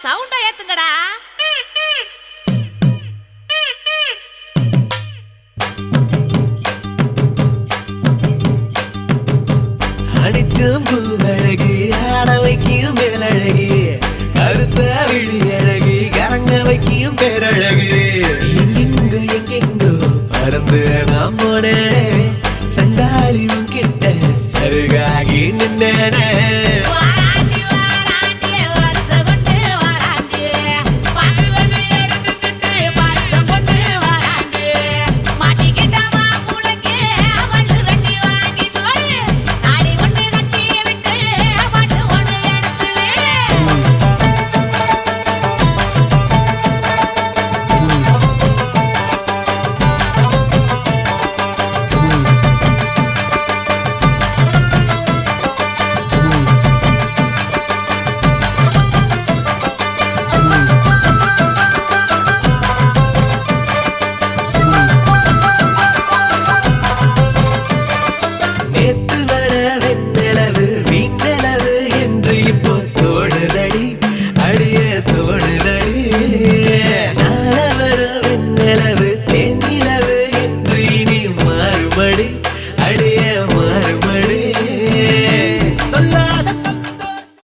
சவுண்டா ஏத்துங்கடா. அடிச்சும் பூவழகி ஆட வைக்கும் மேலழகி கருத்த விழி அழகி கரங்க வைக்கும் பேரழகு எங்கெங்கோ பறந்து நாம் போனே சண்டாளி கிட்ட சருகாகி நின்னே